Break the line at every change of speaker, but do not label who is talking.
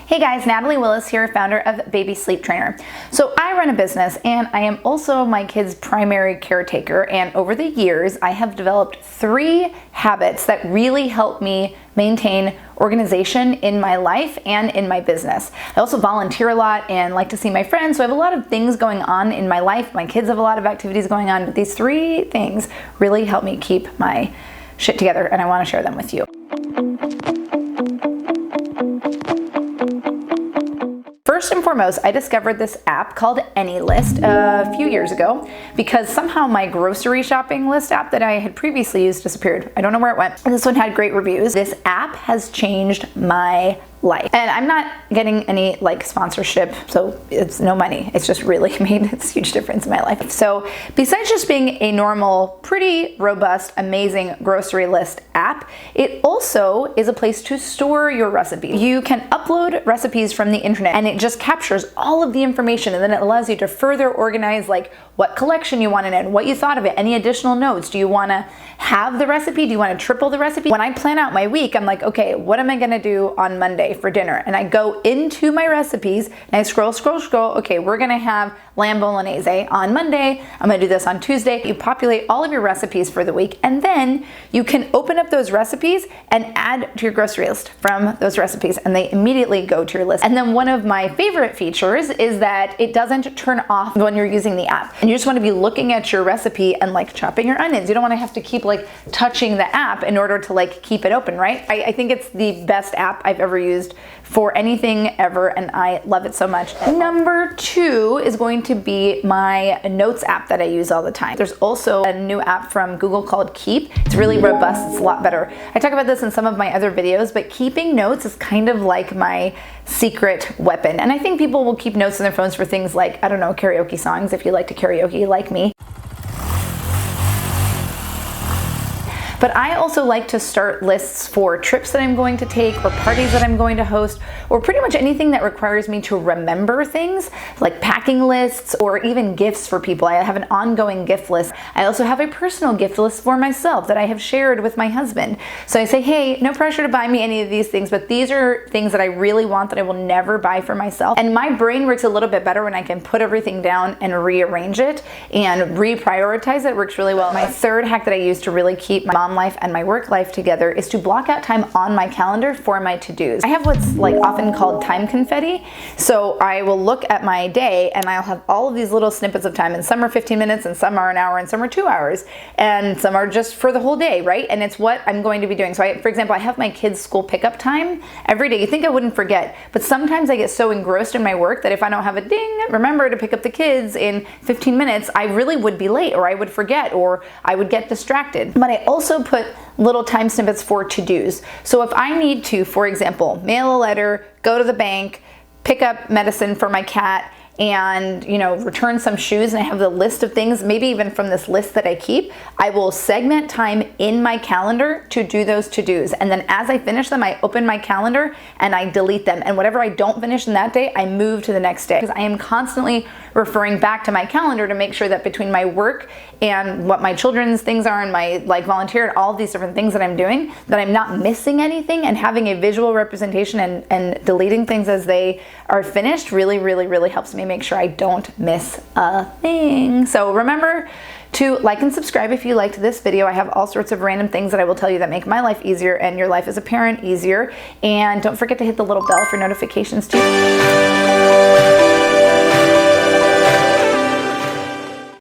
Hey guys, Natalie Willis here, founder of Baby Sleep Trainer. So I run a business and I am also my kids' primary caretaker, and over the years I have developed 3 habits that really help me maintain organization in my life and in my business. I also volunteer a lot and like to see my friends, so I have a lot of things going on in my life. My kids have a lot of activities going on, but these 3 things really help me keep my shit together, and I want to share them with you. First and foremost, I discovered this app called AnyList a few years ago because somehow my grocery shopping list app that I had previously used disappeared. I don't know where it went. This one had great reviews. This app has changed my life. And I'm not getting any sponsorship, so it's no money. It's just really made a huge difference in my life. So besides just being a normal, pretty robust, amazing grocery list app, it also is a place to store your recipes. You can upload recipes from the internet and it just captures all of the information, and then it allows you to further organize what collection you want it in, what you thought of it, any additional notes. Do you want to have the recipe? Do you want to triple the recipe? When I plan out my week, I'm like, okay, what am I going to do on Monday for dinner? And I go into my recipes and I scroll. Okay, we're going to have lamb bolognese on Monday. I'm going to do this on Tuesday. You populate all of your recipes for the week, and then you can open up those recipes and add to your grocery list from those recipes, and they immediately go to your list. And then one of my favorite features is that it doesn't turn off when you're using the app. And you just want to be looking at your recipe and chopping your onions. You don't want to have to keep touching the app in order to keep it open, right? I think it's the best app I've ever used for anything ever, and I love it so much. Number 2 is going to be my notes app that I use all the time. There's also a new app from Google called Keep. It's really robust. It's a lot better. I talk about this in some of my other videos, but keeping notes is kind of like my secret weapon. And I think people will keep notes in their phones for things like, I don't know, karaoke songs, if you like to karaoke like me. But I also like to start lists for trips that I'm going to take, or parties that I'm going to host, or pretty much anything that requires me to remember things, like packing lists or even gifts for people. I have an ongoing gift list. I also have a personal gift list for myself that I have shared with my husband. So I say, hey, no pressure to buy me any of these things, but these are things that I really want that I will never buy for myself. And my brain works a little bit better when I can put everything down and rearrange it and reprioritize it. It works really well. My third hack that I use to really keep my mom life and my work life together is to block out time on my calendar for my to-dos. I have what's often called time confetti. So I will look at my day and I'll have all of these little snippets of time, and some are 15 minutes and some are an hour and some are 2 hours and some are just for the whole day, right? And it's what I'm going to be doing. So for example, I have my kids' school pickup time every day. You think I wouldn't forget, but sometimes I get so engrossed in my work that if I don't have a ding, remember to pick up the kids in 15 minutes, I really would be late, or I would forget, or I would get distracted. But I also put little time snippets for to-dos. So if I need to, for example, mail a letter, go to the bank, pick up medicine for my cat, and return some shoes, and I have the list of things, maybe even from this list that I keep, I will segment time in my calendar to do those to-dos. And then as I finish them, I open my calendar and I delete them. And whatever I don't finish in that day, I move to the next day. Because I am constantly referring back to my calendar to make sure that between my work and what my children's things are and my volunteer and all these different things that I'm doing, that I'm not missing anything, and having a visual representation and deleting things as they are finished really, really, really helps me make sure I don't miss a thing. So remember to like and subscribe if you liked this video. I have all sorts of random things that I will tell you that make my life easier and your life as a parent easier. And don't forget to hit the little bell for notifications too.